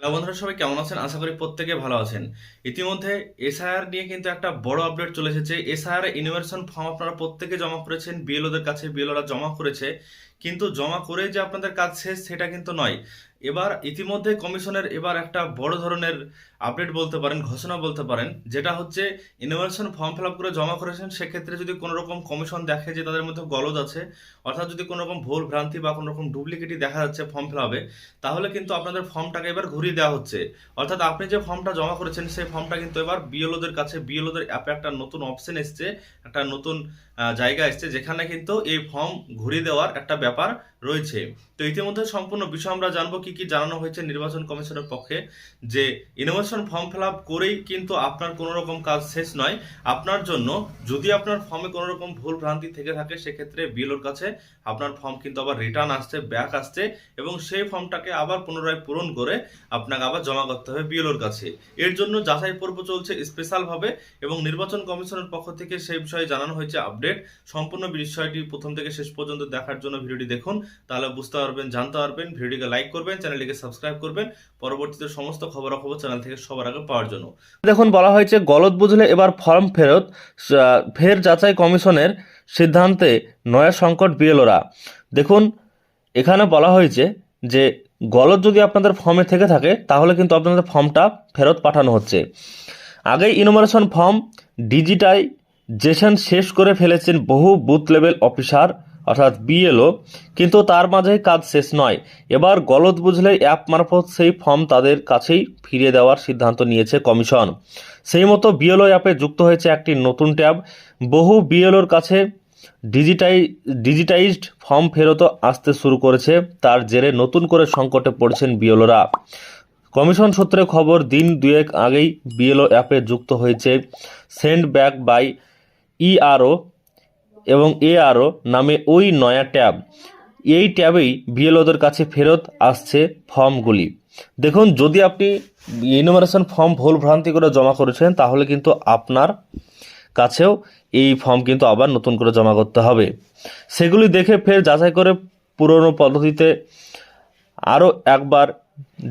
Hello বন্ধুরা, সবাই কেমন আছেন? আশা করি প্রত্যেকে ভালো আছেন। ইতিমধ্যে এসআইআর নিয়ে কিন্তু একটা বড় আপডেট চলে এসেছে। এসআইআর ইনুমারেশন ফর্ম আপনারা প্রত্যেকে জমা করেছেন, বিএলওদের কাছে বিএলওরা জমা করেছে, কিন্তু জমা করে যে আপনাদের কাজ শেষ সেটা কিন্তু নয়। এবার ইতিমধ্যে কমিশনের এবার একটা বড় ধরনের আপডেট বলতে পারেন, ঘোষণা বলতে পারেন, যেটা হচ্ছে ইনুমারেশন ফর্ম ফিল আপ করে জমা করেছেন, সেক্ষেত্রে যদি কোনো রকম কমিশন দেখে যে তাদের মধ্যে গলদ আছে, অর্থাৎ যদি কোনো রকম ভুল ভ্রান্তি বা কোনো রকম ডুপ্লিকেটই দেখা যাচ্ছে ফর্ম ফিল আপে, তাহলে কিন্তু আপনাদের ফর্মটাকে এবার ঘুরিয়ে দেওয়া হচ্ছে। অর্থাৎ আপনি যে ফর্মটা জমা করেছেন সেই ফর্মটা কিন্তু এবার বিএলওদের কাছে, বিএলওদের অ্যাপে একটা নতুন অপশন এসছে, একটা নতুন জায়গা এসছে, যেখানে কিন্তু এই ফর্ম ঘুরিয়ে দেওয়ার একটা ব্যাপার রয়েছে। তো ইতিমধ্যে সম্পূর্ণ বিষয় আমরা জানবো কি কি জানানো হয়েছে নির্বাচন কমিশনের পক্ষে, যে ইনোভেশন ফর্ম ফিল আপ করেই কিন্তু আপনার কোনো রকম কাজ শেষ নয়। আপনার জন্য যদি আপনার ফর্মে কোনো রকম ভুল ভ্রান্তি থেকে থাকে, সেক্ষেত্রে বিএলওর কাছে আপনার ফর্ম কিন্তু আবার রিটার্ন আসছে, ব্যাক আসছে, এবং সেই ফর্মটাকে আবার পুনরায় পূরণ করে আপনাকে আবার জমা করতে হবে বিএলওর কাছে। এর জন্য যাচাই পর্ব চলছে স্পেশালভাবে, এবং নির্বাচন কমিশনের পক্ষ থেকে সেই বিষয়ে জানানো হয়েছে আপডেট। সম্পূর্ণ বিষয়টি প্রথম থেকে শেষ পর্যন্ত দেখার জন্য ভিডিওটি দেখুন, তাহলে বুঝতে পারবেন, জানতে পারবেন। ভিডিওটিকে লাইক করবেন, চ্যানেলটিকে সাবস্ক্রাইব করবেন পরবর্তীতে সমস্ত খবরাখবর চ্যানেল থেকে সবার আগে পাওয়ার জন্য। দেখুন, বলা হয়েছে গলদ বুঝলে এবার ফর্ম ফেরত। ফের যাচাই কমিশনের সিদ্ধান্তে নয়া সংকট বিএলওরা। দেখুন, এখানে বলা হয়েছে যে গলদ যদি আপনাদের ফর্মে থেকে থাকে তাহলে কিন্তু আপনাদের ফর্মটা ফেরত পাঠানো হচ্ছে। আগেই ইনুমারেশন ফর্ম ডিজিটাইজেশন শেষ করে ফেলেছেন বহু বুথ লেভেল অফিসার অর্থাৎ বিএলও, কিন্তু তার মাঝেই কাজ শেষ নয়। এবার গলদ বুঝলে অ্যাপ মারফত সেই ফর্ম তাদের কাছেই ফিরিয়ে দেওয়ার সিদ্ধান্ত নিয়েছে কমিশন। সেই মতো বিএলও অ্যাপে যুক্ত হয়েছে একটি নতুন ট্যাব। বহু বিএলওর কাছে ডিজিটাইজড ফর্ম ফেরত আসতে শুরু করেছে, তার জেরে নতুন করে সংকটে পড়েছেন বিএলওরা। কমিশন সূত্রে খবর, দিন দুয়েক আগেই বিএলও অ্যাপে যুক্ত হয়েছে সেন্ড ব্যাক বাই ইআরও এবং এআরও নামে ওই নয়া ট্যাব। এই ট্যাবেই বিএলওদের কাছে ফেরত আসছে ফর্মগুলি। দেখুন, যদি আপনি ইনুমারেশন ফর্ম ভুল ভ্রান্তি করে জমা করেছেন তাহলে কিন্তু আপনার কাছেও এই ফর্ম কিন্তু আবার নতুন করে জমা করতে হবে। সেগুলি দেখে ফের যাচাই করে পুরনো পদ্ধতিতে আরও একবার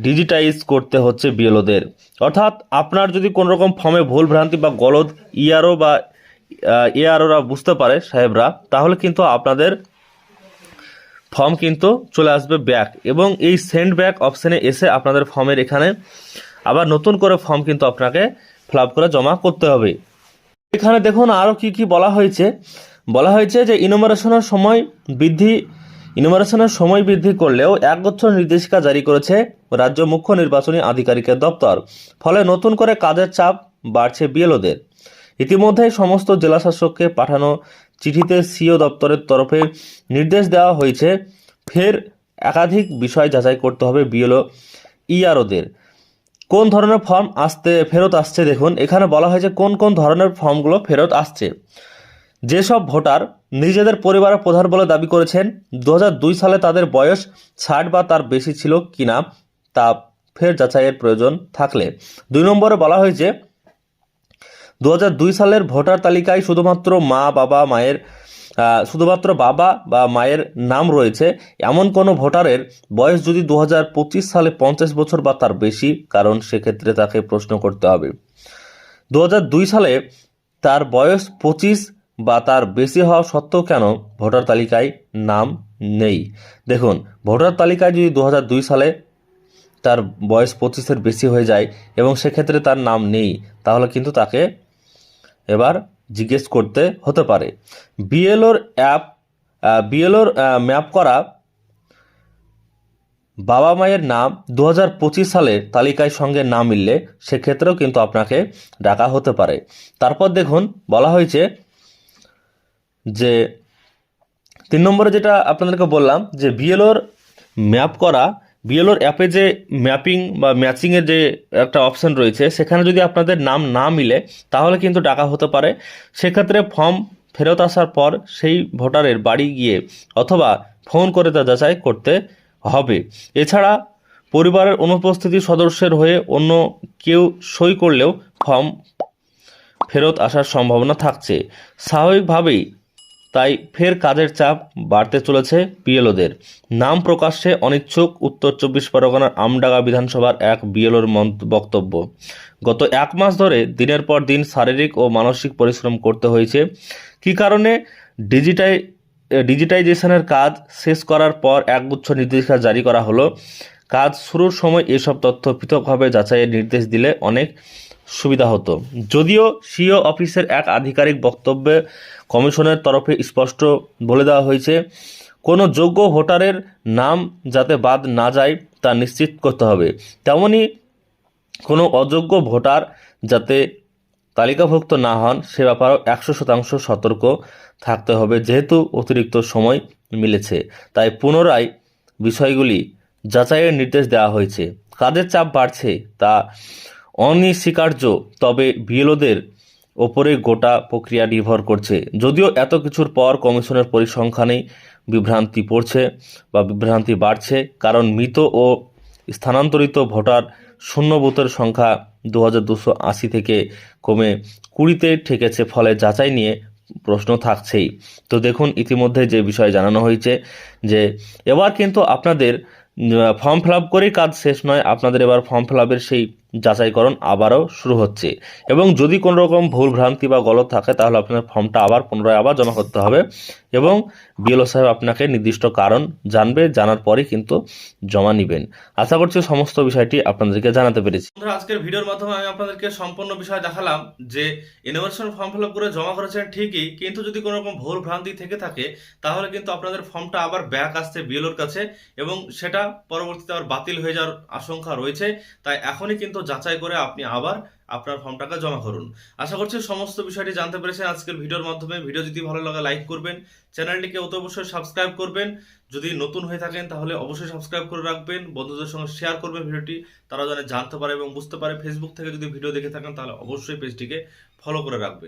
ডিজিটাইজ করতে হচ্ছে বিএলওদের। অর্থাৎ আপনার যদি কোনো রকম ফর্মে ভুল ভ্রান্তি বা গলদ ইআরও বা এআরওরা বুঝতে পারে সাহেবরা, তাহলে কিন্তু আপনাদের ফর্ম কিন্তু চলে আসবে ব্যাক, এবং এই সেন্ড ব্যাক অপশানে এসে আপনাদের ফর্মের এখানে আবার নতুন করে ফর্ম কিন্তু আপনাকে ফিল আপ করে জমা করতে হবে। এখানে দেখুন আরও কি কি বলা হয়েছে। বলা হয়েছে যে ইনুমারেশনের সময় বৃদ্ধি করলেও একগুচ্ছ নির্দেশিকা জারি করেছে রাজ্য মুখ্য নির্বাচনী আধিকারিকের দপ্তর। ফলে নতুন করে কাজের চাপ বাড়ছে বিএলওদের। ইতিমধ্যেই সমস্ত জেলাশাসককে পাঠানো চিঠিতে সিও দপ্তরের তরফে নির্দেশ দেওয়া হয়েছে, ফের একাধিক বিষয় যাচাই করতে হবে বিএলও ইআরওদের। কোন ধরনের ফর্ম ফেরত আসছে দেখুন, এখানে বলা হয়েছে কোন কোন ধরনের ফর্মগুলো ফেরত আসছে। যেসব ভোটার নিজেদের পরিবারের প্রধান বলে দাবি করেছেন, 2002 সালে তাদের বয়স 60 বা তার বেশি ছিল কিনা তা ফের যাচাইয়ের প্রয়োজন থাকলে। 2 নম্বরে বলা হয়েছে 2002 সালের ভোটার তালিকায় শুধুমাত্র বাবা বা মায়ের নাম রয়েছে এমন কোনো ভোটারের বয়স যদি 2025 সালে 50 বছর বা তার বেশি, কারণ সেক্ষেত্রে তাকে প্রশ্ন করতে হবে 2002 সালে তার বয়স 25 বা তার বেশি হওয়া সত্ত্বেও কেন ভোটার তালিকায় নাম নেই। দেখুন, ভোটার তালিকায় যদি 2002 সালে তার বয়স 25-এর বেশি হয়ে যায় এবং সেক্ষেত্রে তার নাম নেই, তাহলে কিন্তু তাকে এবার জিজ্ঞেস করতে হতে পারে। বিএলওর ম্যাপ করা বাবা মায়ের নাম 2025 সালের তালিকায় সঙ্গে না মিললে সেক্ষেত্রেও কিন্তু আপনাকে ডাকা হতে পারে। তারপর দেখুন, বলা হয়েছে যে 3 নম্বরে যেটা আপনাদেরকে বললাম যে বিএলওর অ্যাপে যে ম্যাপিং বা ম্যাচিংয়ের যে একটা অপশন রয়েছে, সেখানে যদি আপনাদের নাম না মিলে তাহলে কিন্তু ডাকা হতে পারে। সেক্ষেত্রে ফর্ম ফেরত আসার পর সেই ভোটারের বাড়ি গিয়ে অথবা ফোন করে তা যাচাই করতে হবে। এছাড়া পরিবারের অনুপস্থিতি সদস্যের হয়ে অন্য কেউ সই করলেও ফর্ম ফেরত আসার সম্ভাবনা থাকছে। স্বাভাবিকভাবেই তাই ফের কাজের চাপ বাড়তে চলেছে বিএলওদের। নাম প্রকাশ্যে অনিচ্ছুক উত্তর 24 পরগনার আমডাঙ্গা বিধানসভার এক বিএলওর বক্তব্য। গত 1 মাস ধরে দিনের পর দিন শারীরিক ও মানসিক পরিশ্রম করতে হয়েছে। কী কারণে ডিজিটাইজেশনের কাজ শেষ করার পর একগুচ্ছ নির্দেশিকা জারি করা হলো। কাজ শুরুর সময় এসব তথ্য পৃথকভাবে যাচাইয়ের নির্দেশ দিলে অনেক সুবিধা হতো। যদিও সিও অফিসের এক আধিকারিক বক্তব্যে কমিশনের তরফে স্পষ্ট বলে দেওয়া হয়েছে, কোনো যোগ্য ভোটারের নাম যাতে বাদ না যায় তা নিশ্চিত করতে হবে। তেমনি কোনো অযোগ্য ভোটার যাতে তালিকাভুক্ত না হন সে ব্যাপারেও 100% সতর্ক থাকতে হবে। যেহেতু অতিরিক্ত সময় মিলেছে, তাই পুনরায় বিষয়গুলি যাচাইয়ের নির্দেশ দেওয়া হয়েছে। কাজের চাপ বাড়ছে তা অনস্বীকার্য, তবে বিএলওদের ওপরে গোটা প্রক্রিয়া নির্ভর করছে। যদিও এত কিছুর পর কমিশনের পরিসংখ্যানেই বিভ্রান্তি বাড়ছে, কারণ মৃত ও স্থানান্তরিত ভোটার শূন্য বুথের সংখ্যা 2280 থেকে কমে 20-তে ঠেকেছে। ফলে যাচাই নিয়ে প্রশ্ন থাকছেই। তো দেখুন, ইতিমধ্যে যে বিষয় জানানো হয়েছে যে এবার কিন্তু আপনাদের ফর্ম ফিল আপ করেই কাজ শেষ নয়, আপনাদের এবার ফর্ম ফিল আপের সেই যাচাইকরণ আবারও শুরু হচ্ছে। এবং যদি কোনো রকম ভুল ভ্রান্তি বা গলত থাকে তাহলে আপনার ফর্মটা পুনরায় জমা করতে হবে এবং বিএলও সাহেব আপনাকে নির্দিষ্ট কারণ জানার পরেই কিন্তু জমা নেবেন। আশা করছি সমস্ত বিষয়টি আপনাদেরকে জানাতে পেরেছি। বন্ধুরা, আজকের ভিডিওর মাধ্যমে আমি আপনাদেরকে সম্পূর্ণ বিষয় দেখালাম যে ইনোভেশন ফর্ম ফিল আপ করে জমা করেছেন ঠিকই, কিন্তু যদি কোনো রকম ভুল ভ্রান্তি থেকে থাকে তাহলে কিন্তু আপনাদের ফর্মটা আবার ব্যাক আসছে বিএলওর কাছে এবং সেটা পরবর্তীতে আবার বাতিল হয়ে যাওয়ার আশঙ্কা রয়েছে। তাই এখনই কিন্তু যাচাই করে আপনি আবার আপনার ফর্মটাকে জমা করুন। আশা করছি সমস্ত বিষয়টি জানতে পেরেছেন আজকের ভিডিওর মাধ্যমে। ভিডিও যদি ভালো লাগে লাইক করবেন, চ্যানেলটিকে অবশ্যই সাবস্ক্রাইব করবেন। যদি নতুন হয়ে থাকেন তাহলে অবশ্যই সাবস্ক্রাইব করে রাখবেন, বন্ধুদের সঙ্গে শেয়ার করবেন ভিডিওটি, তারা যেন জানতে পারে এবং বুঝতে পারে। ফেসবুক থেকে যদি ভিডিও দেখে থাকেন তাহলে অবশ্যই পেজটিকে ফলো করে রাখবেন।